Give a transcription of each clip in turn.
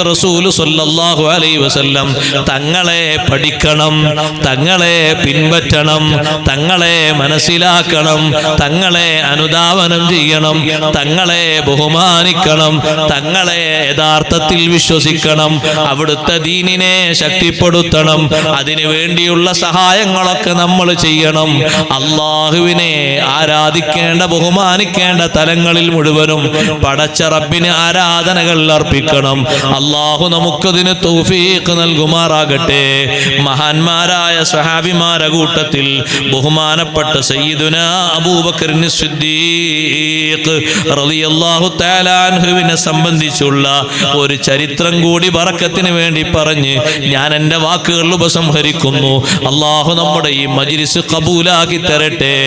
റസൂൽ സല്ലല്ലാഹു അലൈഹി വസല്ലം തങ്ങളെ പഠിക്കണം, തങ്ങളെ പിൻപറ്റണം, തങ്ങളെ മനസ്സിലാക്കണം, തങ്ങളെ അനുധാവനം ചെയ്യണം, തങ്ങളെ ബഹുമാനിക്കണം, തങ്ങളെ യഥാർത്ഥത്തിൽ വിശ്വസിക്കണം, അവിടുത്തെ ദീനിനെ ശക്തിപ്പെടുത്തണം. അതിനു വേണ്ടിയുള്ള സഹായങ്ങളൊക്കെ നമ്മൾ ചെയ്യണം. അള്ളാഹുവിനെ ആരാധിക്കേണ്ട ബഹുമാനിക്കേണ്ട തലങ്ങളിൽ മുഴുവനും പടച്ച റബ്ബിന് ആരാധനകൾ അർപ്പിക്കണം. അല്ലാഹു നമുക്കതിന് തൗഫീഖ് നൽകുമാറാകട്ടെ. മഹാന്മാരായ സ്വഹാബിമാരുടെ കൂട്ടത്തിൽ ബഹുമാനപ്പെട്ട സയ്യിദുനാ അബൂബക്കറിന് സിദ്ദീഖ് റളിയല്ലാഹു തആല അൻഹുവിനെ സംബന്ധിച്ചുള്ള ഒരു ചരിത്രം കൂടി ബറക്കത്തിന് വേണ്ടി പറഞ്ഞ് ഞാൻ എൻ്റെ വാക്കുകൾ ഉപസംഹരിക്കുന്നു. അല്ലാഹു നമ്മുടെ ഈ മജ്ലിസ് ഖബൂലാക്കി തരട്ടെ.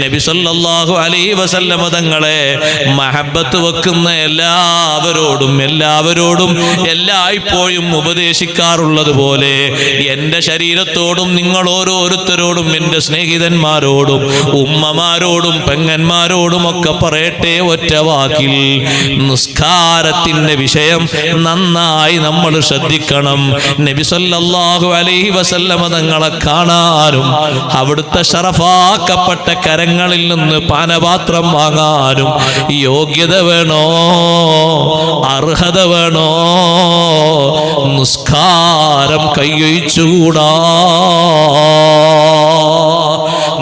നബി സല്ലല്ലാഹു അലൈഹി വസല്ലം തങ്ങളെ മഹബ്ബത്ത് വെക്കുന്ന എല്ലാവരോടും എല്ലായ്പ്പോഴും ഉപദേശിക്കാറുള്ളത് പോലെ എൻ്റെ ശരീരത്തോടും നിങ്ങൾ ഓരോരുത്തരോടും എൻ്റെ സ്നേഹിതന്മാരോടും ഉമ്മമാരോടും പെങ്ങന്മാരോടും ഒക്കെ പറയട്ടെ ഒറ്റ വാക്കിൽ, നിസ്കാരത്തിൻ്റെ വിഷയം നന്നായി നമ്മൾ ശ്രദ്ധിക്കണം. നബി സല്ലല്ലാഹു അലൈഹി വസല്ലമ തങ്ങളെ കാണാനും അവിടുത്തെ ശറഫാക്കപ്പെട്ട കരങ്ങളിൽ നിന്ന് പാനപാത്രം വാങ്ങാനും യോഗ്യത വേണോ, അർഹത വേണോ? നിസ്കാരം കൈയൊഴിച്ചുകൂടാ.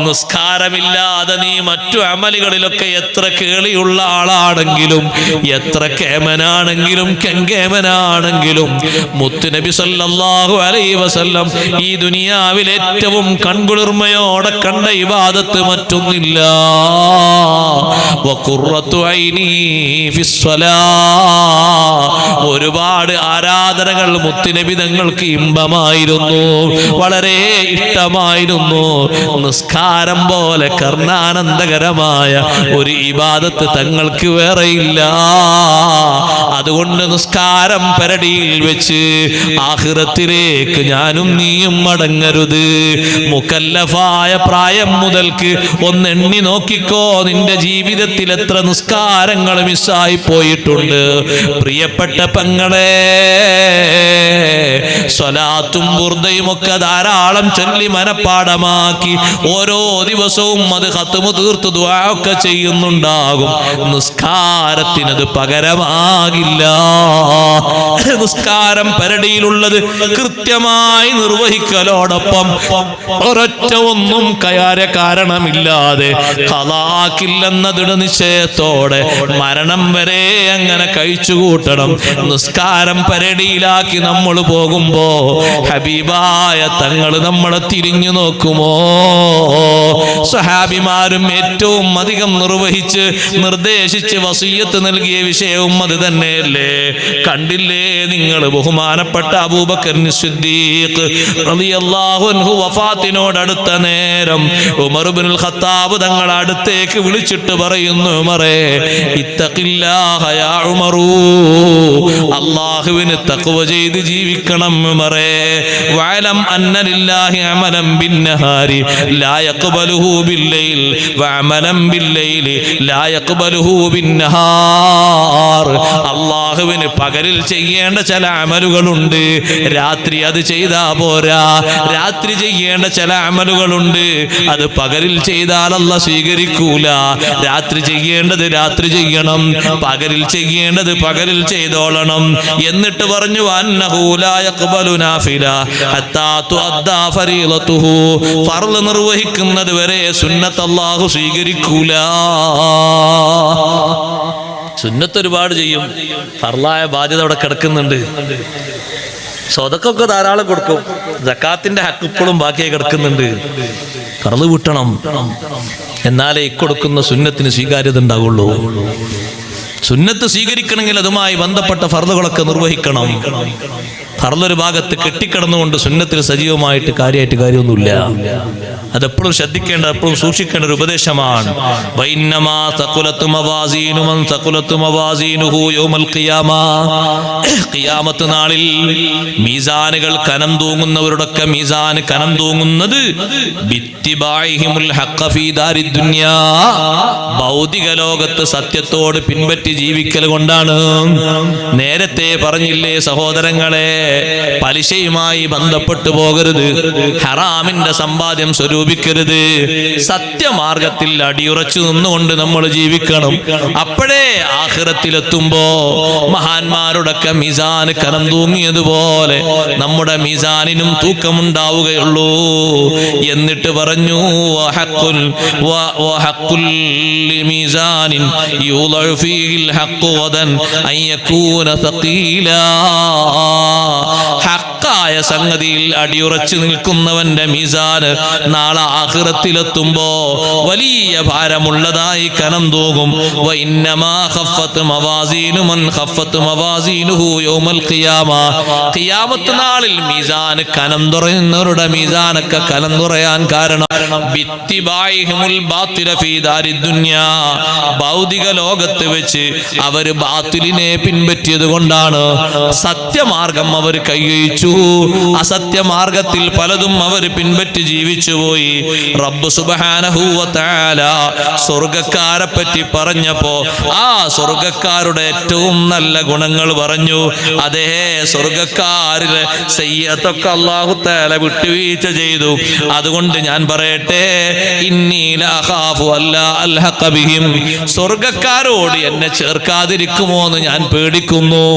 നിസ്കാരമില്ലാതെ നീ മറ്റു അമലുകളിലൊക്കെ എത്ര കേളിയുള്ള ആളാണെങ്കിലും, എത്ര കേമനാണെങ്കിലും കെങ്കേമനാണെങ്കിലും, മുത്തുനബി സല്ലല്ലാഹു അലൈഹി വസല്ലം ഈ ദുനിയാവിൽ ഏറ്റവും കൺകുളിർമയോടെ കണ്ട ഇബാദത്ത് മറ്റൊന്നില്ല. വഖുറത്തു ഐനി ഫിസ്സലാ. ഒരുപാട് ആരാധനകൾ മുത്തുനബി തങ്ങൾക്ക് ഇമ്പമായിരുന്നു, വളരെ ഇഷ്ടമായിരുന്നു. നിസ്കാരം പോലെ കർണാനന്ദകരമായ ഒരു ഇബാദത്ത് തങ്ങൾക്ക് വേറെയില്ല. അതുകൊണ്ട് നിസ്കാരം പരടിയിൽ വെച്ച് ആഖിറത്തിലേക്ക് ഞാനും നീയും മടങ്ങരുത്. മുകല്ലഫായ പ്രായം മുതൽക്ക് ഒന്നെണ്ണി നോക്കിക്കോ, നിന്റെ ജീവിതത്തിൽ എത്ര നിസ്കാരങ്ങൾ മിസ്സായി പോയിട്ടുണ്ട്. പ്രിയപ്പെട്ട പെങ്ങളെ, സ്വലാത്തും ബുർദയും ഒക്കെ ധാരാളം ചൊല്ലി മനപ്പാടമാക്കി ഓരോ ദിവസവും അത് ഖത്മു തീർത്ത് ദുആ ഒക്കെ ചെയ്യുന്നുണ്ടാകും. നിസ്കാരത്തിനത് പകരമാകില്ല. നിസ്കാരം പരടിയിലുള്ളത് കൃത്യമായി നിർവഹിക്കലോടൊപ്പം ഒരൊറ്റ ഒന്നും കാരണമില്ലാതെ ഖളാക്കില്ലെന്ന ദൃഢനിശ്ചയത്തോടെ മരണം വരെ അങ്ങനെ കഴിച്ചുകൂട്ടണം. നിസ്കാരം പരടിയിലാക്കി നമ്മൾ പോകുമ്പോ ഹബീബായ തങ്ങൾ നമ്മളെ തിരിഞ്ഞു നോക്കുമോ? സ്വഹാബിമാരും ഏറ്റവും അധികം നിർവഹിച്ച് നിർദ്ദേശിച്ച് വസിയ്യത്ത് നൽകിയ വിഷയവും അത് തന്നെയല്ലേ. കണ്ടില്ലേ നിങ്ങൾ, ബഹുമാനപ്പെട്ട അബൂബക്കറിന് സിദ്ദീഖ് റളിയല്ലാഹു അൻഹു വഫാത്തിനോട് അടുത്ത നേരം ഉമർ ഇബ്നുൽ ഖത്താബ് തങ്ങൾ അടുത്തേക്ക് വിളിച്ചിട്ട് പറയുന്നു, ഉമറേ ഇത്തഖില്ലാഹ യാ ഉമറൂ, അല്ലാഹുവിനെ തഖ്വ ചെയ്ത് ജീവിക്കണം ഉമറേ. വഅലം അന്ന ലില്ലാഹി അമലൻ ബിന്നഹാരി ലാ യഖ്ബലുഹു ബില്ലൈൽ വഅമലൻ ബില്ലൈലി ലാ യഖ്ബലുഹു ബിന്നഹാർ. അല്ലാഹുവിന് പകലിൽ ചെയ്യേണ്ട ചില അമലുകളുണ്ട്, രാത്രി അത് ചെയ്താ പോരാ. രാത്രി ചെയ്യേണ്ട ചില അമലുകളുണ്ട്, അത് പകലിൽ ചെയ്താൽ അല്ലാഹ് സ്വീകരിക്കൂല. രാത്രി ചെയ്യേണ്ടത് രാത്രി ചെയ്യണം, പകലിൽ ചെയ്യേണ്ടത് പകലിൽ ചെയ്തോളണം. എന്നിട്ട് പറഞ്ഞു, അന്നഹു ലാ യഖ്ബലു നാഫില ഹത്താ തുഅദ്ദാ ഫരീളതുഹു. ഫർള് നിർവഹിക്കുന്നത് വരെ സുന്നത്ത് അല്ലാഹു സ്വീകരിക്കൂല. സുന്നത്ത് ഒരുപാട് ചെയ്യും, ഫർളായ ബാധ്യത അവിടെ കിടക്കുന്നുണ്ട്. സ്വതക്കൊക്കെ ധാരാളം കൊടുക്കും, സക്കാത്തിന്റെ ഹക്ക് ഇപ്പോഴും ബാക്കിയായി കിടക്കുന്നുണ്ട്. ഫർള് വിട്ടണം, എന്നാലേ ഇക്കൊടുക്കുന്ന സുന്നത്തിന് സ്വീകാര്യത ഉണ്ടാവുള്ളൂ. സുന്നത്ത് സ്വീകരിക്കണമെങ്കിൽ അതുമായി ബന്ധപ്പെട്ട ഫർളുകളൊക്കെ നിർവഹിക്കണം. ഫർളൊരു ഭാഗത്ത് കെട്ടിക്കിടന്നുകൊണ്ട് സുന്നത്തിൽ സജീവമായിട്ട് കാര്യമൊന്നുമില്ല. അതെപ്പോഴും ശ്രദ്ധിക്കേണ്ട, എപ്പോഴും സൂക്ഷിക്കേണ്ട ഒരു ഉപദേശമാണ്. വൈന്നമാ തഖുലതു മവാസീനു മൻ തഖുലതു മവാസീനുഹു യൗമൽ ഖിയാമ. ഖിയാമത്ത് നാളിൽ മീസാനുകൾ കനം തൂങ്ങുന്നവരുടെയൊക്കെ മീസാൻ കനം തൂങ്ങുന്നത് ബിത്തിബാഇഹിമുൽ ഹഖ ഫീ ദാരിദ് ദുനിയാ. ഭൗതിക ലോകത്ത് സത്യത്തോട് പിൻപറ്റി ജീവിക്കൽ കൊണ്ടാണ്. നേരത്തെ പറഞ്ഞില്ലേ സഹോദരങ്ങളെ, പലിശയുമായി ബന്ധപ്പെട്ടു പോകരുത്, ഹറാമിന്റെ സമ്പാദ്യം സ്വരൂപിക്കരുത്. സത്യമാർഗത്തിൽ അടിയുറച്ചു നിന്നുകൊണ്ട് നമ്മൾ ജീവിക്കണം. അപ്പോഴേ ആഖിറത്തിലെത്തുമ്പോ മഹാന്മാരുടെയൊക്കെ മിസാൻ കനം തൂങ്ങിയതുപോലെ നമ്മുടെ മിസാനിനും തൂക്കമുണ്ടാവുകയുള്ളൂ. എന്നിട്ട് പറഞ്ഞു മിസാനിൻ യൂളഉ ഫീഹിൽ ഹഖ് ഗദൻ അൻ യകൂന സഖീലാ. ഹക്കായ സംഗതിയിൽ അടിയുറച്ചു നിൽക്കുന്നവന്റെ മിസാൻ നാളെ ആഖിറത്തിലെത്തുമ്പോ വലിയ ഭാരമുള്ളതായി കനം തൂകും. വഇന്നമാ ഖഫ്ഫത് മവാസീനു മൻ ഖഫ്ഫത് മവാസീനുഹു യൗമൽ ഖിയാമ. ഖിയാമത്ത് നാളിൽ മീസാൻ കനം തുറയുന്നവരുടെ മീസാനൊക്കെ കനം തുറയാൻ കാരണം ബിത്തിബായിഹിമുൽ ബാത്തില ഫീ ദാരിദ് ദുനിയാ. ഭൗതിക ലോകത്ത് വെച്ച് അവർ ബാത്തിലിനെ പിൻപറ്റിയത് കൊണ്ടാണ്. സത്യമാർഗം അവർ കൈവച്ചു, അസത്യമാർഗത്തിൽ പലതും അവർ പിൻപറ്റി ജീവിച്ചു പോയി. റബ്ബ് സുബ്ഹാനഹു വ തആല സ്വർഗ്ഗക്കാരെ പറ്റി പറഞ്ഞപ്പോ ആ സ്വർഗ്ഗക്കാരുടെ ഏറ്റവും നല്ല ഗുണങ്ങൾ പറഞ്ഞു. അതേ സ്വർഗ്ഗക്കാരിലെ സയ്യിഅത്തൊക്കെ അല്ലാഹു തആല വിട്ടുവീഴ്ച ചെയ്തു. അതുകൊണ്ട് ഞാൻ പറയട്ടെ, ഇന്നി ലഖാഫു അല്ലാ അൽഹഖ ബിഹിം. സ്വർഗ്ഗക്കാരോട് എന്നെ ചേർക്കാതിരിക്കുമോ എന്ന് ഞാൻ പേടിക്കുന്നു.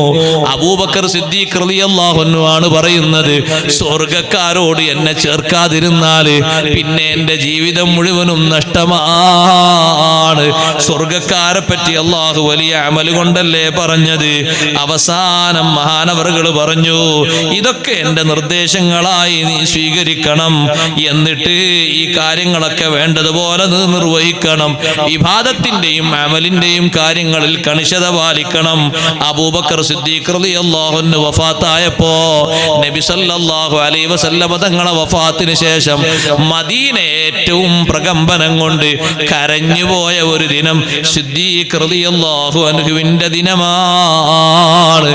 അബൂബക്കർ സിദ്ദീഖ് റളിയല്ലാഹു അൻഹു ആണ് പറയുന്നത്, സ്വർഗ്ഗക്കാരോട് എന്നെ ചേർക്കാതിരുന്നാൽ പിന്നെ എന്റെ ജീവിതം മുഴുവനും നഷ്ടമാണ്. സ്വർഗ്ഗക്കാരെ പറ്റി അല്ലാഹു വലിയ അമൽ കൊണ്ടല്ലേ പറഞ്ഞത്. അവസാനം മഹാനവറുകൾ പറഞ്ഞു, ഇതൊക്കെ എന്റെ നിർദ്ദേശങ്ങളായി നീ സ്വീകരിക്കണം. എന്നിട്ട് ഈ കാര്യങ്ങളൊക്കെ വേണ്ടതുപോലെ നിർവഹിക്കണം. ഇബാദത്തിന്റെയും അമലിന്റെയും കാര്യങ്ങളിൽ കണിശത പാലിക്കണം. അബൂബക്കർ സിദ്ദീഖ് റളിയല്ലാഹു അൻഹു വഫാത്തായപ്പോ നബി സല്ലല്ലാഹു അലൈഹി വസല്ലം തങ്ങളുടെ വഫാത്തിന് ശേഷം മദീന ഏറ്റവും പ്രകമ്പനം കൊണ്ട് കരഞ്ഞുപോയ ഒരു ദിനം സിദ്ദീഖ് റളിയല്ലാഹു അൻഹുവിന്റെ ദിനമാണ്.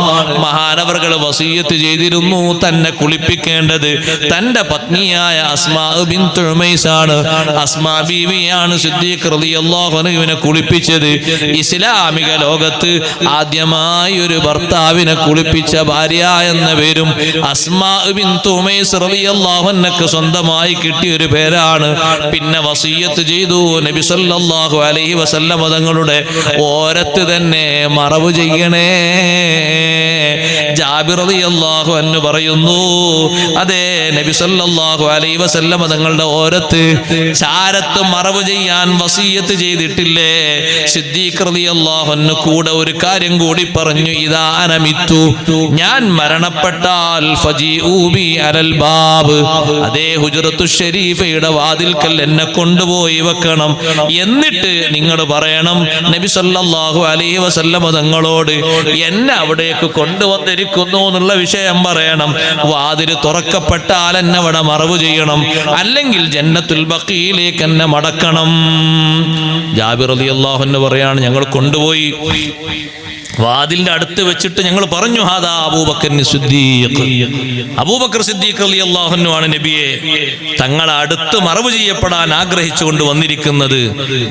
മഹാനവറുകൾ വസിയ്യത്ത് ചെയ്തിരുന്നു, തന്നെ കുളിപ്പിക്കേണ്ടത് തന്റെ പത്നിയായ അസ്മാ ബിൻത് ഉമൈസ് ആണ്. അസ്മാ ബീവിയാണ് സിദ്ദീഖ് റളിയല്ലാഹു അൻഹുവിനെ കുളിപ്പിച്ചത്. ഇസ്ലാമിക ലോകത്ത് ആദ്യമായി ഒരു ഭർത്താവിനെ കുളിപ്പിച്ച ഭാര്യ എന്ന പേരും അസ്മാ ബിൻത് ഉമൈസ് റളിയല്ലാഹു അൻഹക്ക് സ്വന്തമായി കിട്ടിയ ഒരു പേരാണ്. പിന്നെ വസിയ്യത്ത് ചെയ്തു, നബി സല്ലല്ലാഹു അലൈഹി വസല്ലം തങ്ങളുടെ ഓരത്ത് തന്നെ മറവ് ചെയ്യണേ. ജാബിർ റളിയല്ലാഹു അൻഹു പറയുന്നു, അതേ നബി സല്ലല്ലാഹു അലൈഹി വസല്ലം തങ്ങളുടെ ഓരത്ത് ചാരത്ത് മറവ് ചെയ്യാൻ വസിയ്യത്ത് ചെയ്തിട്ടില്ലേ? സിദ്ദീഖ് റളിയല്ലാഹു അൻഹു കൂടെ ഒരു കാര്യം കൂടി പറഞ്ഞു, ഇദാ അനമിത്തു, ഞാൻ മരണപ്പെട്ടാൽ ഫജീഉ ബി അലൽ ബാബ്, അതേ ഹുജ്റത്തു ശരീഫയുടെ വാതിൽക്കൽ എന്നെ കൊണ്ടുപോയി വെക്കണം. എന്നിട്ട് നിങ്ങൾ പറയണം നബി സല്ലല്ലാഹു അലൈഹി വസല്ലം തങ്ങളോട് എന്നെ അവിടേക്ക് കൊണ്ടുവന്നിരിക്കുന്നു എന്നുള്ള വിഷയം പറയണം. വാതിൽ തുറക്കപ്പെട്ടാൽ എന്നെ അവിടെ മറവ് ചെയ്യണം, അല്ലെങ്കിൽ ജന്നത്തുൽ ബഖീലേക്ക് എന്നെ മടക്കണം. ജാബിർ റളിയല്ലാഹു അൻഹു പറയാണ്, ഞങ്ങൾ കൊണ്ടുപോയി വാതിലിന്റെ അടുത്ത് വെച്ചിട്ട് ഞങ്ങൾ പറഞ്ഞു, ഹാദാ അബൂബക്കർ സിദ്ദീഖ്. അബൂബക്കർ സിദ്ദീഖ് റളിയല്ലാഹു അൻഹു ആണ് നബിയെ തങ്ങളെ അടുത്ത് മറവ് ചെയ്യപ്പെടാൻ ആഗ്രഹിച്ചുകൊണ്ട് വന്നിരിക്കുന്നത്.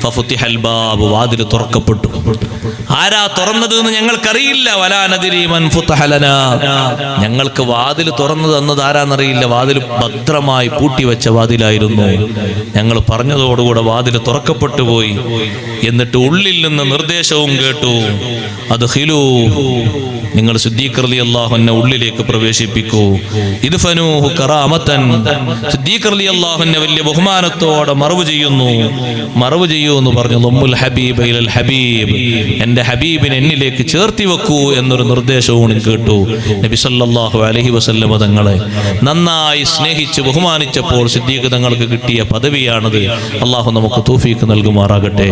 ഫഫുതിഹൽ ബാബ്, വാതിൽ തുറക്കപ്പെട്ടു. ആരാ തുറന്നത് എന്ന് ഞങ്ങൾക്കറിയില്ല. വലാ നദ്രി മൻ ഫുതഹ ലനാ, ഞങ്ങൾക്ക് വാതിൽ തുറന്നു തന്നത് ആരാന്നറിയില്ല. വാതിൽ ഭദ്രമായി പൂട്ടിവെച്ച വാതിലായിരുന്നു. ഞങ്ങൾ പറഞ്ഞതോടുകൂടെ വാതിൽ തുറക്കപ്പെട്ടു പോയി. എന്നിട്ട് ഉള്ളിൽ നിന്ന് നിർദ്ദേശവും കേട്ടു, അത് നിങ്ങൾ സിദ്ദീഖ് റളിയല്ലാഹു അൻഹു ഉള്ളിലേക്ക് പ്രവേശിപ്പിക്കൂ. ഇദ്ഫനൂഹു കറാമതൻ, സിദ്ദീഖ് റളിയല്ലാഹു അൻഹു വലിയ ബഹുമാനത്തോടെ മറവ് ചെയ്യുന്നു. മറവ് ചെയ്യൂ എന്ന് പറഞ്ഞു. ലമ്മുൽ ഹബീബ് ഇലൽ ഹബീബ്, എൻ്റെ ഹബീബിനെ എന്നിലേക്ക് ചേർത്തി വെക്കൂ എന്നൊരു നിർദ്ദേശവും കേട്ടു. നബി സല്ലല്ലാഹു അലൈഹി വസല്ലം തങ്ങളെ നന്നായി സ്നേഹിച്ച് ബഹുമാനിച്ചപ്പോൾ സിദ്ദീഖ് തങ്ങൾക്ക് കിട്ടിയ പദവിയാണത്. അല്ലാഹു നമുക്ക് തൗഫീഖ് നൽകുമാറാകട്ടെ.